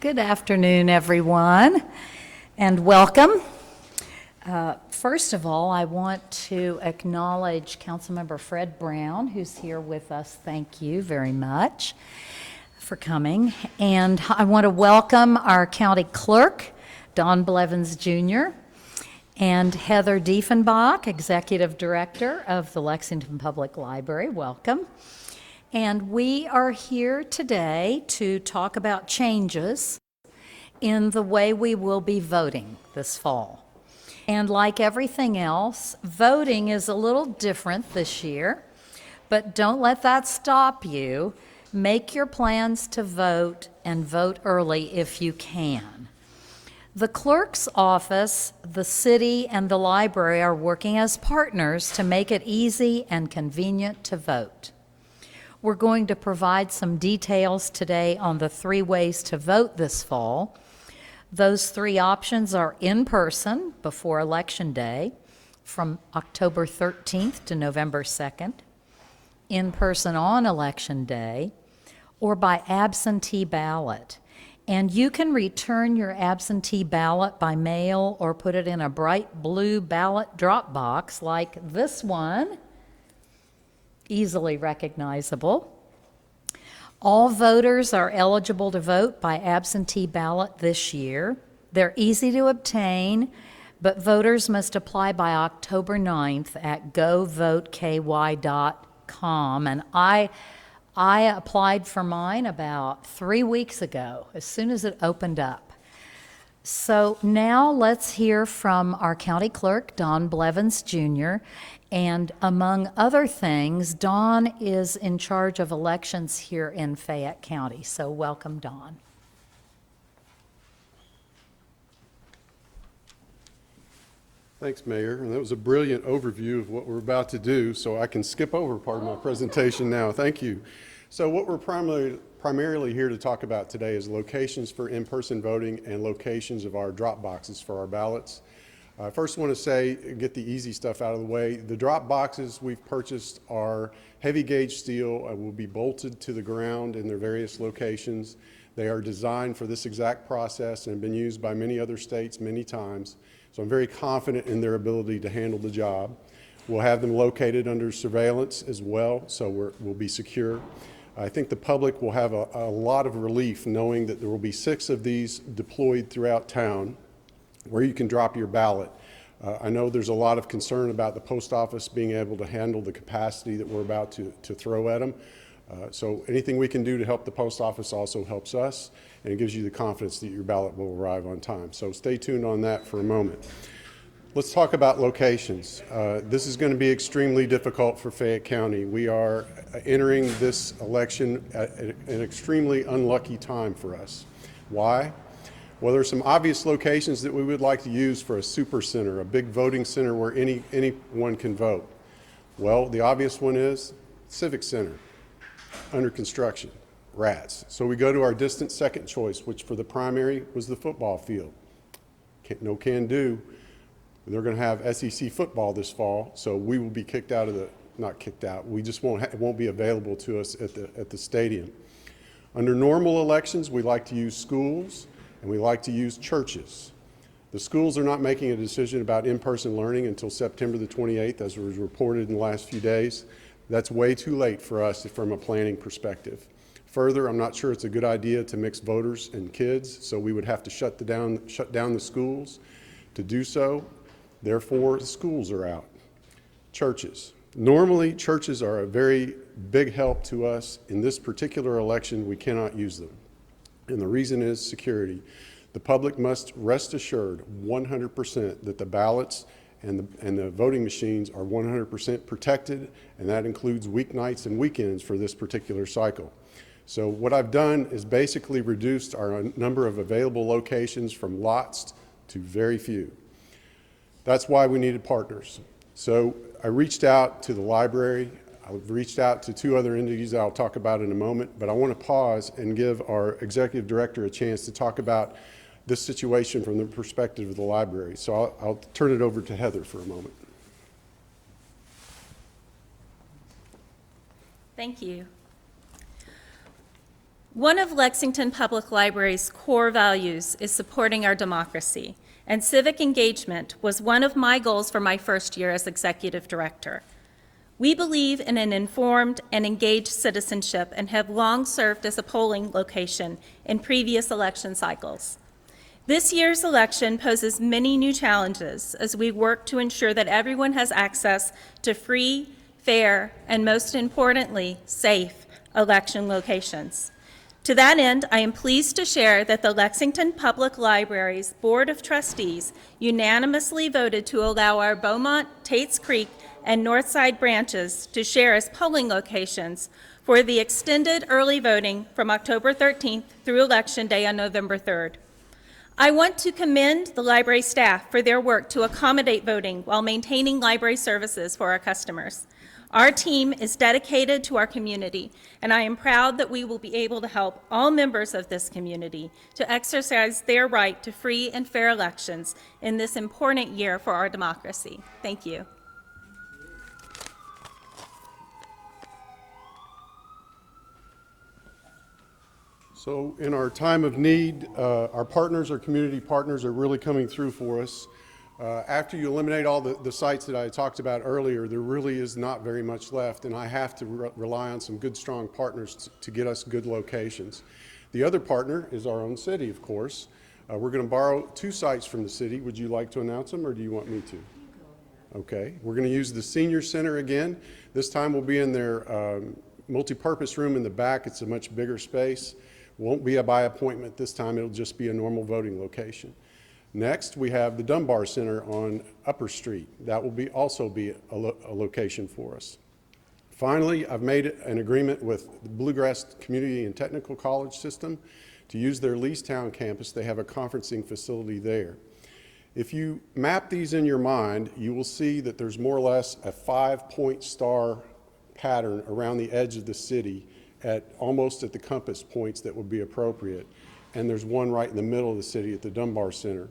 Good afternoon, everyone, and welcome. First of all, I want to acknowledge Councilmember Fred Brown, who's here with us. Thank you very much for coming. And I want to welcome our county clerk, Don Blevins Jr., and Heather Diefenbach, Executive Director of the Lexington Public Library. Welcome. And we are here today to talk about changes in the way we will be voting this fall. And like everything else, voting is a little different this year, but don't let that stop you. Make your plans to vote and vote early if you can. The clerk's office, the city, and the library are working as partners to make it easy and convenient to vote. We're going to provide some details today on the 3 ways to vote this fall. Those 3 options are in person before Election Day from October 13th to November 2nd, in person on Election Day, or by absentee ballot. And you can return your absentee ballot by mail or put it in a bright blue ballot drop box like this one, easily recognizable. All voters are eligible to vote by absentee ballot this year. They're easy to obtain, but voters must apply by October 9th at govoteky.com. And I applied for mine about 3 weeks ago, as soon as it opened up. So now let's hear from our county clerk, Don Blevins Jr., and among other things, Don is in charge of elections here in Fayette County. So welcome, Don. Thanks, Mayor. And that was a brilliant overview of what we're about to do, so I can skip over part of my presentation now. Thank you. So what we're primarily here to talk about today is locations for in-person voting and locations of our drop boxes for our ballots. I first want to say, get the easy stuff out of the way. The drop boxes we've purchased are heavy gauge steel and will be bolted to the ground in their various locations. They are designed for this exact process and have been used by many other states many times. So I'm very confident in their ability to handle the job. We'll have them located under surveillance as well, so we'll be secure. I think the public will have a lot of relief knowing that there will be 6 of these deployed throughout town where you can drop your ballot. I know there's a lot of concern about the post office being able to handle the capacity that we're about to throw at them. So anything we can do to help the post office also helps us, and it gives you the confidence that your ballot will arrive on time. So stay tuned on that for a moment. Let's talk about locations. This is going to be extremely difficult for Fayette County. We are entering this election at an extremely unlucky time for us. Why? Well, there's some obvious locations that we would like to use for a super center, a big voting center where anyone can vote. Well, the obvious one is Civic Center, under construction, rats. So we go to our distant second choice, which for the primary was the football field. No can do. They're going to have SEC football this fall, so we will be kicked out of the, not kicked out, we just it won't be available to us at the stadium. Under normal elections, we like to use schools and we like to use churches. The schools are not making a decision about in-person learning until September the 28th, as was reported in the last few days. That's way too late for us from a planning perspective. Further, I'm not sure it's a good idea to mix voters and kids, so we would have to shut down the schools. To do so, therefore, the schools are out. Churches. Normally, churches are a very big help to us. In this particular election, we cannot use them. And the reason is security. The public must rest assured 100% that the ballots and the voting machines are 100% protected, and that includes weeknights and weekends for this particular cycle. So what I've done is basically reduced our number of available locations from lots to very few. That's why we needed partners. So I reached out to the library. I've reached out to 2 other entities that I'll talk about in a moment, but I want to pause and give our executive director a chance to talk about this situation from the perspective of the library. So I'll turn it over to Heather for a moment. Thank you. One of Lexington Public Library's core values is supporting our democracy, and civic engagement was one of my goals for my first year as executive director. We believe in an informed and engaged citizenship and have long served as a polling location in previous election cycles. This year's election poses many new challenges as we work to ensure that everyone has access to free, fair, and most importantly, safe election locations. To that end, I am pleased to share that the Lexington Public Library's Board of Trustees unanimously voted to allow our Beaumont, Tates Creek, and Northside branches to share as polling locations for the extended early voting from October 13th through Election Day on November 3rd. I want to commend the library staff for their work to accommodate voting while maintaining library services for our customers. Our team is dedicated to our community, and I am proud that we will be able to help all members of this community to exercise their right to free and fair elections in this important year for our democracy. Thank you. So in our time of need, our partners, our community partners are really coming through for us. After you eliminate all the sites that I talked about earlier, there really is not very much left, and I have to rely on some good, strong partners to get us good locations. The other partner is our own city, of course. We're going to borrow 2 sites from the city. Would you like to announce them, or do you want me to? Okay. We're going to use the senior center again. This time we'll be in their multi-purpose room in the back. It's a much bigger space. Won't be a by appointment this time. It'll just be a normal voting location. Next, we have the Dunbar Center on Upper Street. That will also be a location for us. Finally, I've made an agreement with the Bluegrass Community and Technical College System to use their Leestown campus. They have a conferencing facility there. If you map these in your mind, you will see that there's more or less a 5-point star pattern around the edge of the city almost at the compass points that would be appropriate. And there's one right in the middle of the city at the Dunbar Center.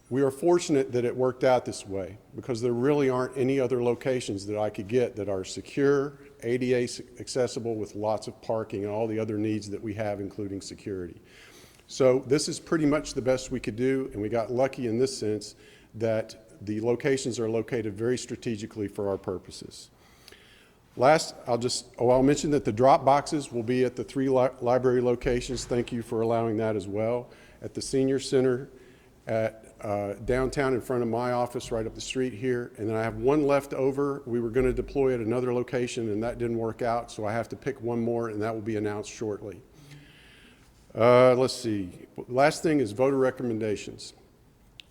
We are fortunate that it worked out this way because there really aren't any other locations that I could get that are secure, ADA accessible with lots of parking and all the other needs that we have, including security. So this is pretty much the best we could do, and we got lucky in this sense that the locations are located very strategically for our purposes. Last, I'll mention that the drop boxes will be at the 3 library locations. Thank you for allowing that as well. At the Senior Center, at downtown in front of my office right up the street here, and then I have one left over. We were going to deploy at another location, and that didn't work out, so I have to pick one more, and that will be announced shortly. Let's see. Last thing is voter recommendations.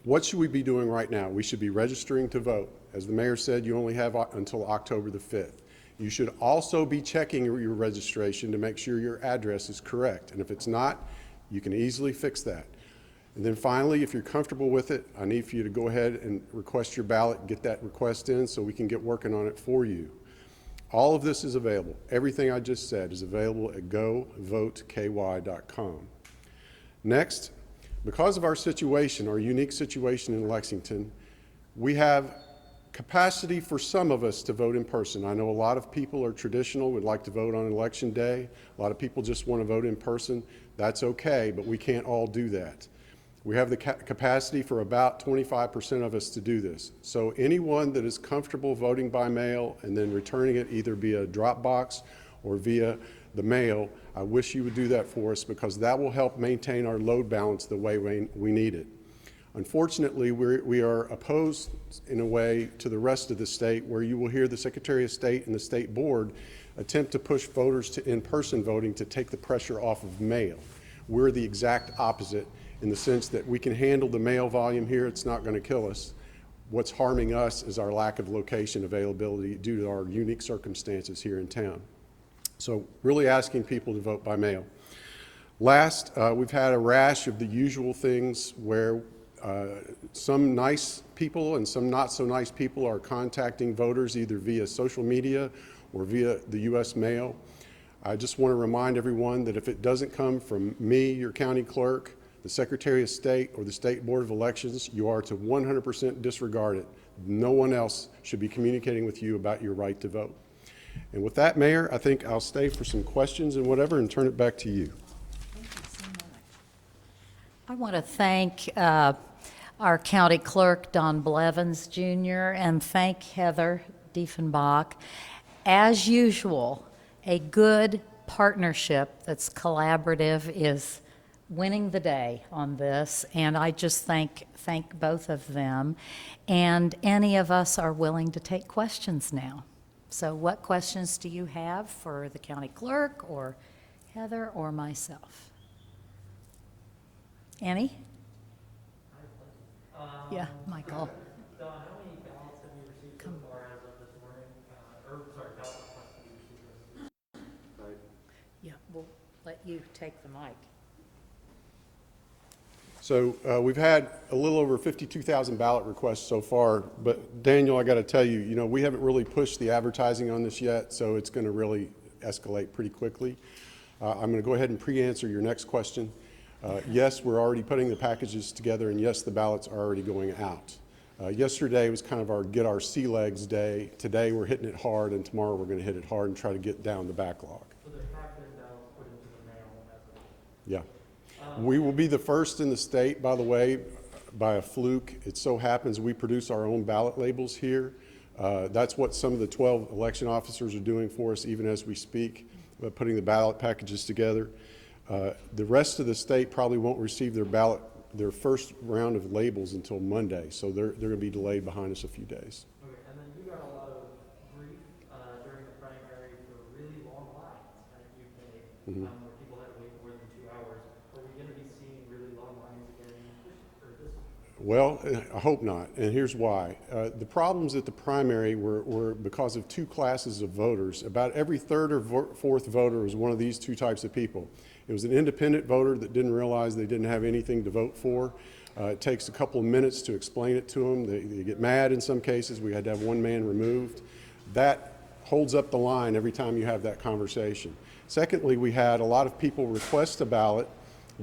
What should we be doing right now? We should be registering to vote. As the mayor said, you only have until October the 5th. You should also be checking your registration to make sure your address is correct. And if it's not, you can easily fix that. And then finally, if you're comfortable with it, I need for you to go ahead and request your ballot, get that request in so we can get working on it for you. All of this is available. Everything I just said is available at govoteky.com. Next, because of our situation, our unique situation in Lexington, we have capacity for some of us to vote in person. I know a lot of people are traditional, would like to vote on election day. A lot of people just want to vote in person. That's okay, but we can't all do that. We have the capacity for about 25% of us to do this. So anyone that is comfortable voting by mail and then returning it either via drop box or via the mail, I wish you would do that for us because that will help maintain our load balance the way we need it. Unfortunately, we are opposed in a way to the rest of the state where you will hear the Secretary of State and the State Board attempt to push voters to in-person voting to take the pressure off of mail. We're the exact opposite in the sense that we can handle the mail volume here. It's not going to kill us. What's harming us is our lack of location availability due to our unique circumstances here in town. So really asking people to vote by mail. Last, we've had a rash of the usual things where some nice people and some not so nice people are contacting voters either via social media or via the U.S. mail. I just want to remind everyone that if it doesn't come from me, your county clerk, the Secretary of State, or the State Board of Elections, you are to 100% disregard it. No one else should be communicating with you about your right to vote. And with that, Mayor, I think I'll stay for some questions and whatever and turn it back to you. I want to thank our county clerk, Don Blevins Jr., and thank Heather Diefenbach. As usual, a good partnership that's collaborative is winning the day on this, and I just thank both of them. And any of us are willing to take questions now. So what questions do you have for the county clerk or Heather or myself? Annie? Yeah, Michael. Don, how many ballots have you received so far as of this morning? Ballot requests have you received? Yeah, we'll let you take the mic. So we've had a little over 52,000 ballot requests so far, but Daniel, I got to tell you, we haven't really pushed the advertising on this yet, so it's going to really escalate pretty quickly. I'm going to go ahead and pre-answer your next question. Yes, we're already putting the packages together, and yes, the ballots are already going out. Yesterday was kind of our get our sea legs day. Today we're hitting it hard, and tomorrow we're going to hit it hard and try to get down the backlog. So there have been ballots put into the mail as of Yeah. We will be the first in the state, by the way, by a fluke. It so happens we produce our own ballot labels here. That's what some of the 12 election officers are doing for us even as we speak, putting the ballot packages together. The rest of the state probably won't receive their first round of labels until Monday, so they're going to be delayed behind us a few days. Okay, and then you got a lot of grief during the primary for really long lines at UK, where people had to wait more than 2 hours. Are we going to be seeing really long lines again this? Well, I hope not, and here's why. The problems at the primary were because of two classes of voters. About every third or fourth voter was one of these two types of people. It was an independent voter that didn't realize they didn't have anything to vote for. It takes a couple of minutes to explain it to them. They get mad in some cases. We had to have one man removed. That holds up the line every time you have that conversation. Secondly, we had a lot of people request a ballot,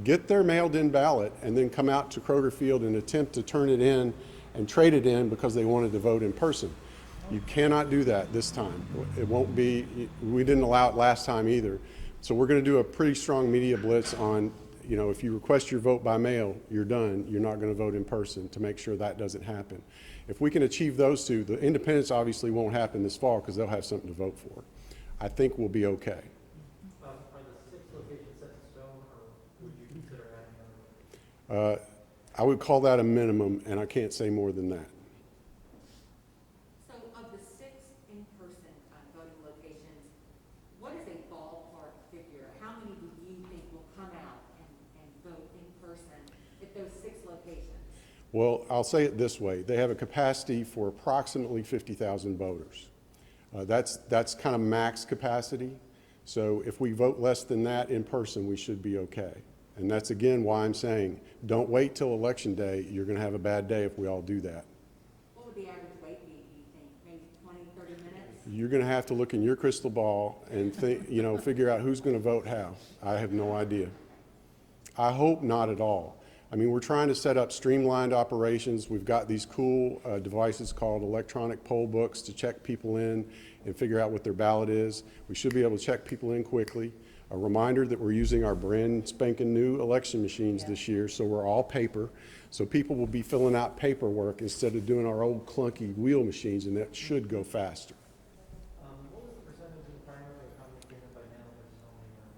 get their mailed-in ballot, and then come out to Kroger Field and attempt to turn it in and trade it in because they wanted to vote in person. You cannot do that this time. It won't be, we didn't allow it last time either. So we're going to do a pretty strong media blitz on, if you request your vote by mail, you're done. You're not going to vote in person to make sure that doesn't happen. If we can achieve those two, the independents obviously won't happen this fall because they'll have something to vote for. I think we'll be okay. Are the 6 locations set in stone, or would you consider adding another? I would call that a minimum, and I can't say more than that. So of the 6 in-person voting locations, what is a ballpark figure? How many do you think will come out and vote in person at those 6 locations? Well, I'll say it this way. They have a capacity for approximately 50,000 voters. That's kind of max capacity. So if we vote less than that in person, we should be okay. And that's, again, why I'm saying don't wait till Election Day. You're going to have a bad day if we all do that. What would the average wait be, do you think? Maybe 20, 30 minutes? You're going to have to look in your crystal ball and think, figure out who's going to vote how. I have no idea. I hope not at all. I mean, we're trying to set up streamlined operations. We've got these cool devices called electronic poll books to check people in and figure out what their ballot is. We should be able to check people in quickly. A reminder that we're using our brand spanking new election machines this year, so we're all paper. So people will be filling out paperwork instead of doing our old clunky wheel machines, and that should go faster. What was the percentage of the primary of how many came in by mail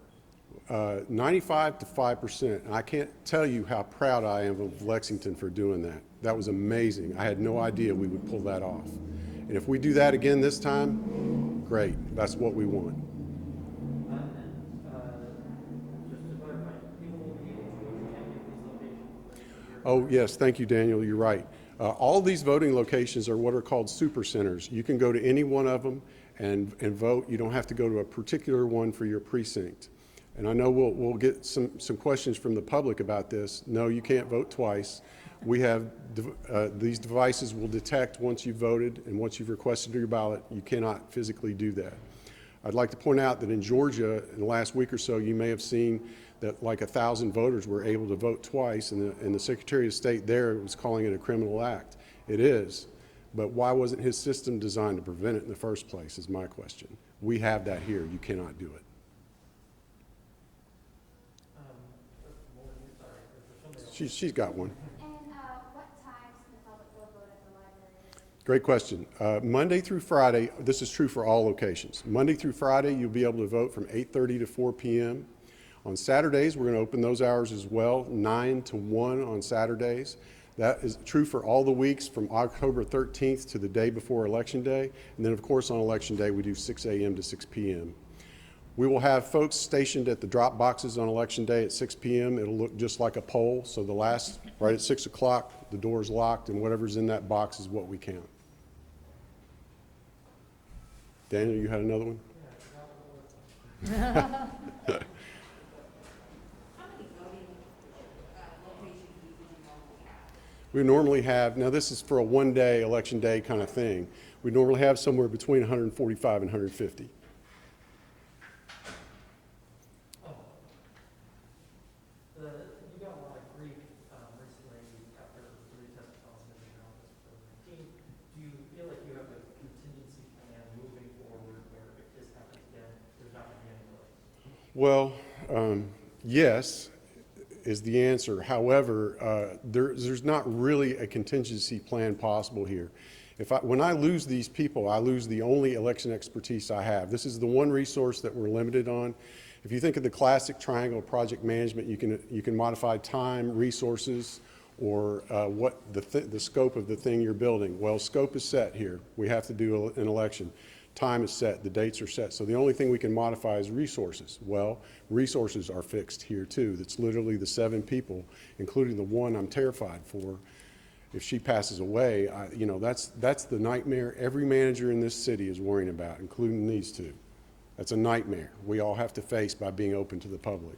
versus only in person? 95 to 5%. And I can't tell you how proud I am of Lexington for doing that. That was amazing. I had no idea we would pull that off. And if we do that again this time, great. That's what we want. Just to clarify, people will be able to go to any of these locations. Oh, yes. Thank you, Daniel. You're right. All these voting locations are what are called super centers. You can go to any one of them and vote. You don't have to go to a particular one for your precinct. And I know we'll get some questions from the public about this. No, you can't vote twice. We have these devices will detect once you've voted and once you've requested your ballot. You cannot physically do that. I'd like to point out that in Georgia, in the last week or so, you may have seen that like 1,000 voters were able to vote twice, and the Secretary of State there was calling it a criminal act. It is, but why wasn't his system designed to prevent it in the first place is my question. We have that here. You cannot do it. She's got one. And what times can the public go vote at the library? Great question. Monday through Friday, this is true for all locations. Monday through Friday, you'll be able to vote from 8:30 to 4 p.m. On Saturdays, we're going to open those hours as well, 9 to 1 on Saturdays. That is true for all the weeks from October 13th to the day before Election Day. And then, of course, on Election Day, we do 6 a.m. to 6 p.m. We will have folks stationed at the drop boxes on Election Day at 6 p.m. It'll look just like a poll. So the last, right at 6 o'clock, the door's locked, and whatever's in that box is what we count. Daniel, you had another one? How many voting locations do you normally have? We normally have, now this is for a one-day, Election Day kind of thing. We normally have somewhere between 145 and 150. You got a lot of grief recently after the retest of Thomas Around COVID-19. Do you feel like you have a contingency plan moving forward where if this happens again, there's not going to be any delays? Well, yes is the answer. However, there's not really a contingency plan possible here. When I lose these people, I lose the only election expertise I have. This is the one resource that we're limited on. If you think of the classic triangle of project management, you can modify time, resources, or what the scope of the thing you're building. Well, scope is set here. We have to do an election. Time is set, the dates are set. So the only thing we can modify is resources. Well, resources are fixed here too. That's literally the 7 people, including the one I'm terrified for. If she passes away, that's the nightmare every manager in this city is worrying about, including these 2. That's a nightmare we all have to face by being open to the public.